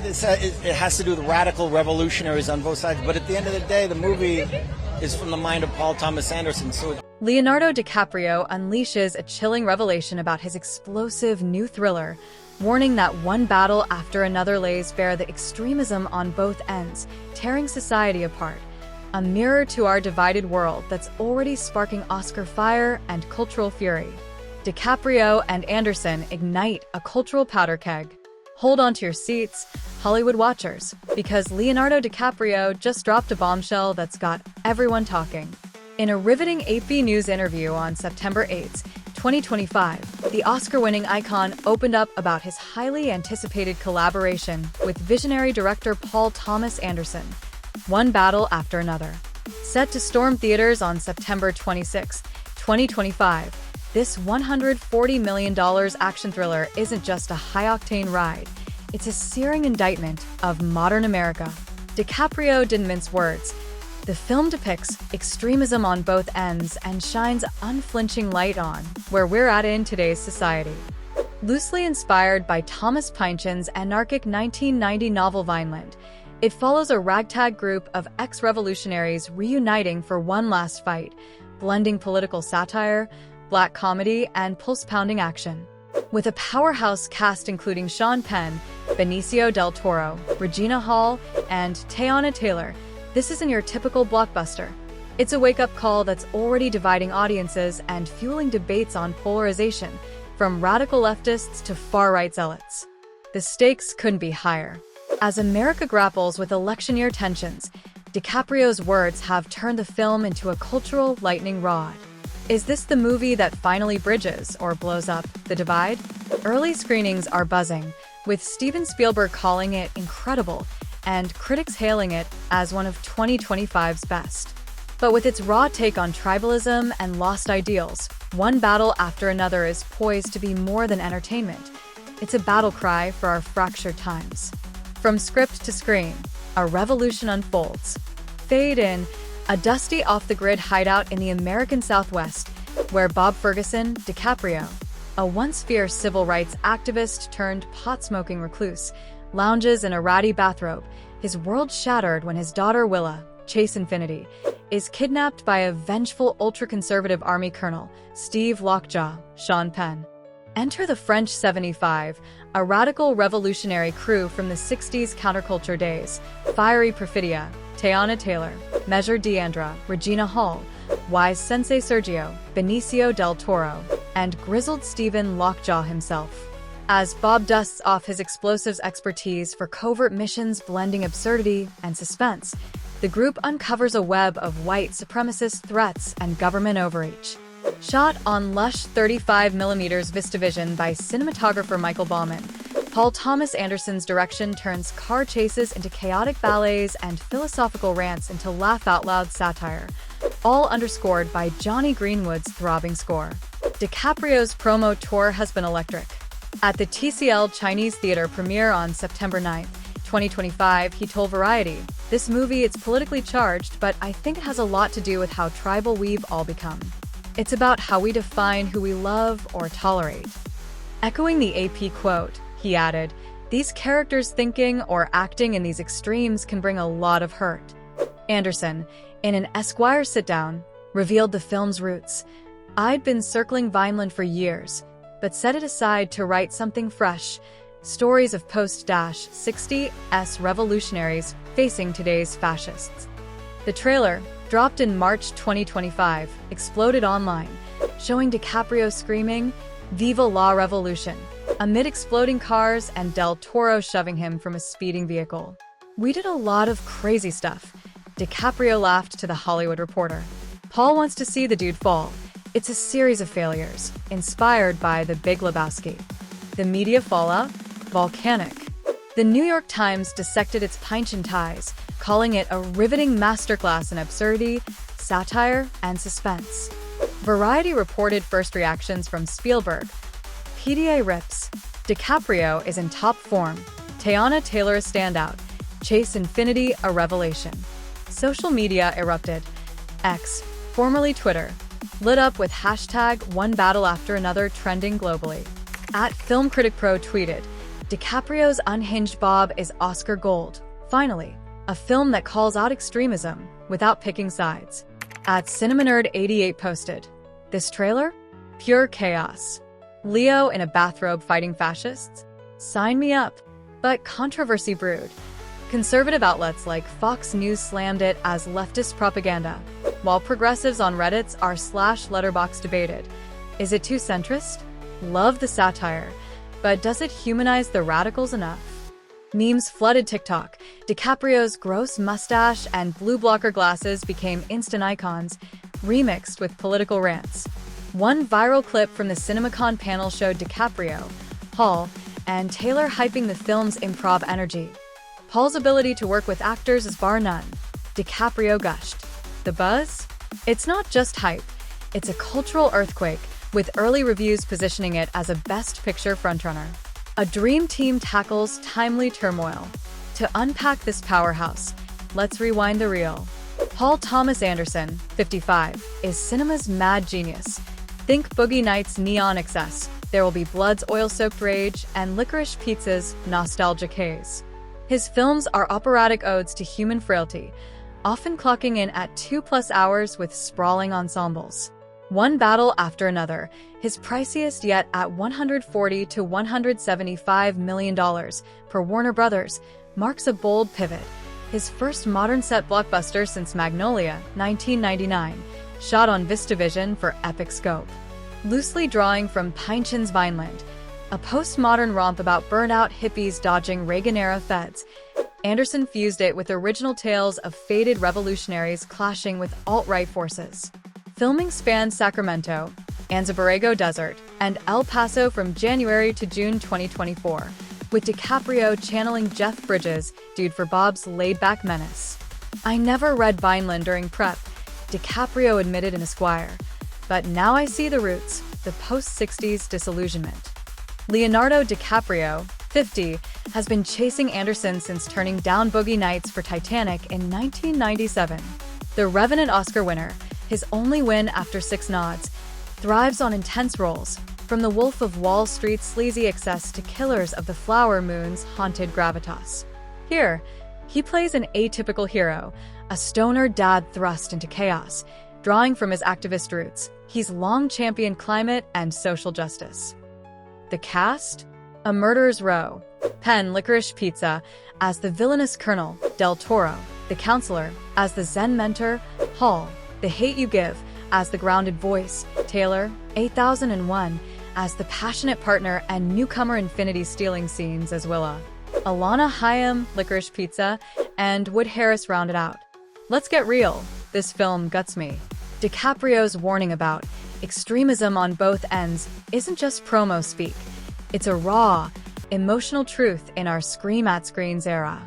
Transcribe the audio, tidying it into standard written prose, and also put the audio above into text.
it has to do with radical revolutionaries on both sides. But at the end of the day, the movie is from the mind of Paul Thomas Anderson. So Leonardo DiCaprio unleashes a chilling revelation about his explosive new thriller, warning that one battle after another lays bare the extremism on both ends, tearing society apart. A mirror to our divided world that's already sparking Oscar fire and cultural fury. DiCaprio and Anderson ignite a cultural powder keg. Hold on to your seats, Hollywood watchers, because Leonardo DiCaprio just dropped a bombshell that's got everyone talking. In a riveting AP News interview on September 8, 2025, the Oscar-winning icon opened up about his highly anticipated collaboration with visionary director Paul Thomas Anderson, One Battle After Another. Set to storm theaters on September 26, 2025, this $140 million action thriller isn't just a high-octane ride, it's a searing indictment of modern America. DiCaprio didn't mince words. The film depicts extremism on both ends and shines unflinching light on where we're at in today's society. Loosely inspired by Thomas Pynchon's anarchic 1990 novel Vineland, it follows a ragtag group of ex-revolutionaries reuniting for one last fight, blending political satire, black comedy, and pulse-pounding action. With a powerhouse cast including Sean Penn, Benicio del Toro, Regina Hall, and Teyana Taylor, this isn't your typical blockbuster. It's a wake-up call that's already dividing audiences and fueling debates on polarization, from radical leftists to far-right zealots. The stakes couldn't be higher. As America grapples with election year tensions, DiCaprio's words have turned the film into a cultural lightning rod. Is this the movie that finally bridges or blows up the divide? Early screenings are buzzing, with Steven Spielberg calling it incredible and critics hailing it as one of 2025's best. But with its raw take on tribalism and lost ideals, One Battle After Another is poised to be more than entertainment. It's a battle cry for our fractured times. From script to screen, a revolution unfolds. Fade in, a dusty off-the-grid hideout in the American Southwest, where Bob Ferguson, DiCaprio, a once fierce civil rights activist turned pot-smoking recluse, lounges in a ratty bathrobe, his world shattered when his daughter Willa, Chase Infinity, is kidnapped by a vengeful ultra-conservative army colonel, Steve Lockjaw, Sean Penn. Enter the French 75, a radical revolutionary crew from the 60s counterculture days, fiery perfidia, Teyana Taylor, Measure Deandra, Regina Hall, wise Sensei Sergio, Benicio del Toro, and grizzled Stephen Lockjaw himself. As Bob dusts off his explosives expertise for covert missions blending absurdity and suspense, the group uncovers a web of white supremacist threats and government overreach. Shot on lush 35mm VistaVision by cinematographer Michael Bauman, Paul Thomas Anderson's direction turns car chases into chaotic ballets and philosophical rants into laugh-out-loud satire, all underscored by Johnny Greenwood's throbbing score. DiCaprio's promo tour has been electric. At the TCL Chinese Theater premiere on September 9, 2025, he told Variety, "This movie is politically charged, but I think it has a lot to do with how tribal we've all become. It's about how we define who we love or tolerate." Echoing the AP quote, he added, "These characters thinking or acting in these extremes can bring a lot of hurt." Anderson, in an Esquire sit-down, revealed the film's roots. "I'd been circling Vineland for years, but set it aside to write something fresh, stories of post-60s revolutionaries facing today's fascists." The trailer, dropped in March 2025, exploded online, showing DiCaprio screaming, "Viva la Revolution," amid exploding cars and Del Toro shoving him from a speeding vehicle. "We did a lot of crazy stuff," DiCaprio laughed to The Hollywood Reporter. "Paul wants to see the dude fall. It's a series of failures, inspired by The Big Lebowski." The media fallout? Volcanic. The New York Times dissected its Pynchon ties, calling it a riveting masterclass in absurdity, satire, and suspense. Variety reported first reactions from Spielberg. "PDA rips. DiCaprio is in top form. Teyana Taylor a standout. Chase Infinity a revelation." Social media erupted. X, formerly Twitter, lit up with hashtag One Battle After Another trending globally. At Film Critic Pro tweeted, DiCaprio's unhinged Bob is Oscar gold. Finally, a film that calls out extremism without picking sides. At CinemaNerd88 posted, "This trailer? Pure chaos. Leo in a bathrobe fighting fascists? Sign me up." But controversy brewed. Conservative outlets like Fox News slammed it as leftist propaganda, while progressives on Reddit r/Letterboxd debated, is it too centrist? Love the satire, but does it humanize the radicals enough? Memes flooded TikTok. DiCaprio's gross mustache and blue blocker glasses became instant icons, remixed with political rants. One viral clip from the CinemaCon panel showed DiCaprio, Hall, and Taylor hyping the film's improv energy. Paul's ability to work with actors is bar none. DiCaprio gushed. The buzz? It's not just hype, it's a cultural earthquake, with early reviews positioning it as a Best Picture frontrunner. A dream team tackles timely turmoil. To unpack this powerhouse, let's rewind the reel. Paul Thomas Anderson, 55, is cinema's mad genius. Think Boogie Nights' neon excess, There Will Be Blood's oil-soaked rage, and Licorice Pizza's nostalgic haze. His films are operatic odes to human frailty, often clocking in at 2+ hours with sprawling ensembles. One Battle After Another, his priciest yet at $140 to $175 million per Warner Brothers, marks a bold pivot. His first modern set blockbuster since Magnolia, 1999, shot on VistaVision for epic scope. Loosely drawing from Pynchon's Vineland, a postmodern romp about burnout hippies dodging Reagan-era feds, Anderson fused it with original tales of faded revolutionaries clashing with alt-right forces. Filming spanned Sacramento, Anza Borrego Desert, and El Paso from January to June 2024, with DiCaprio channeling Jeff Bridges, dude for Bob's laid-back menace. "I never read Vineland during prep," DiCaprio admitted in Esquire, "but now I see the roots, the post-60s disillusionment." Leonardo DiCaprio, 50, has been chasing Anderson since turning down Boogie Nights for Titanic in 1997. The Revenant Oscar winner, his only win after 6 nods, thrives on intense roles, from the Wolf of Wall Street's sleazy excess to Killers of the Flower Moon's haunted gravitas. Here, he plays an atypical hero, a stoner dad thrust into chaos. Drawing from his activist roots, he's long championed climate and social justice. The cast? A Murderer's Row. Penn, Licorice Pizza, as the villainous Colonel, Del Toro, the counselor, as the Zen mentor, Hall, The Hate U Give, as the grounded voice, Taylor, 8001, as the passionate partner and newcomer infinity stealing scenes as Willa. Alana Hayam, Licorice Pizza, and Wood Harris rounded out. Let's get real, this film guts me. DiCaprio's warning about extremism on both ends isn't just promo speak. It's a raw, emotional truth in our scream-at-screens era.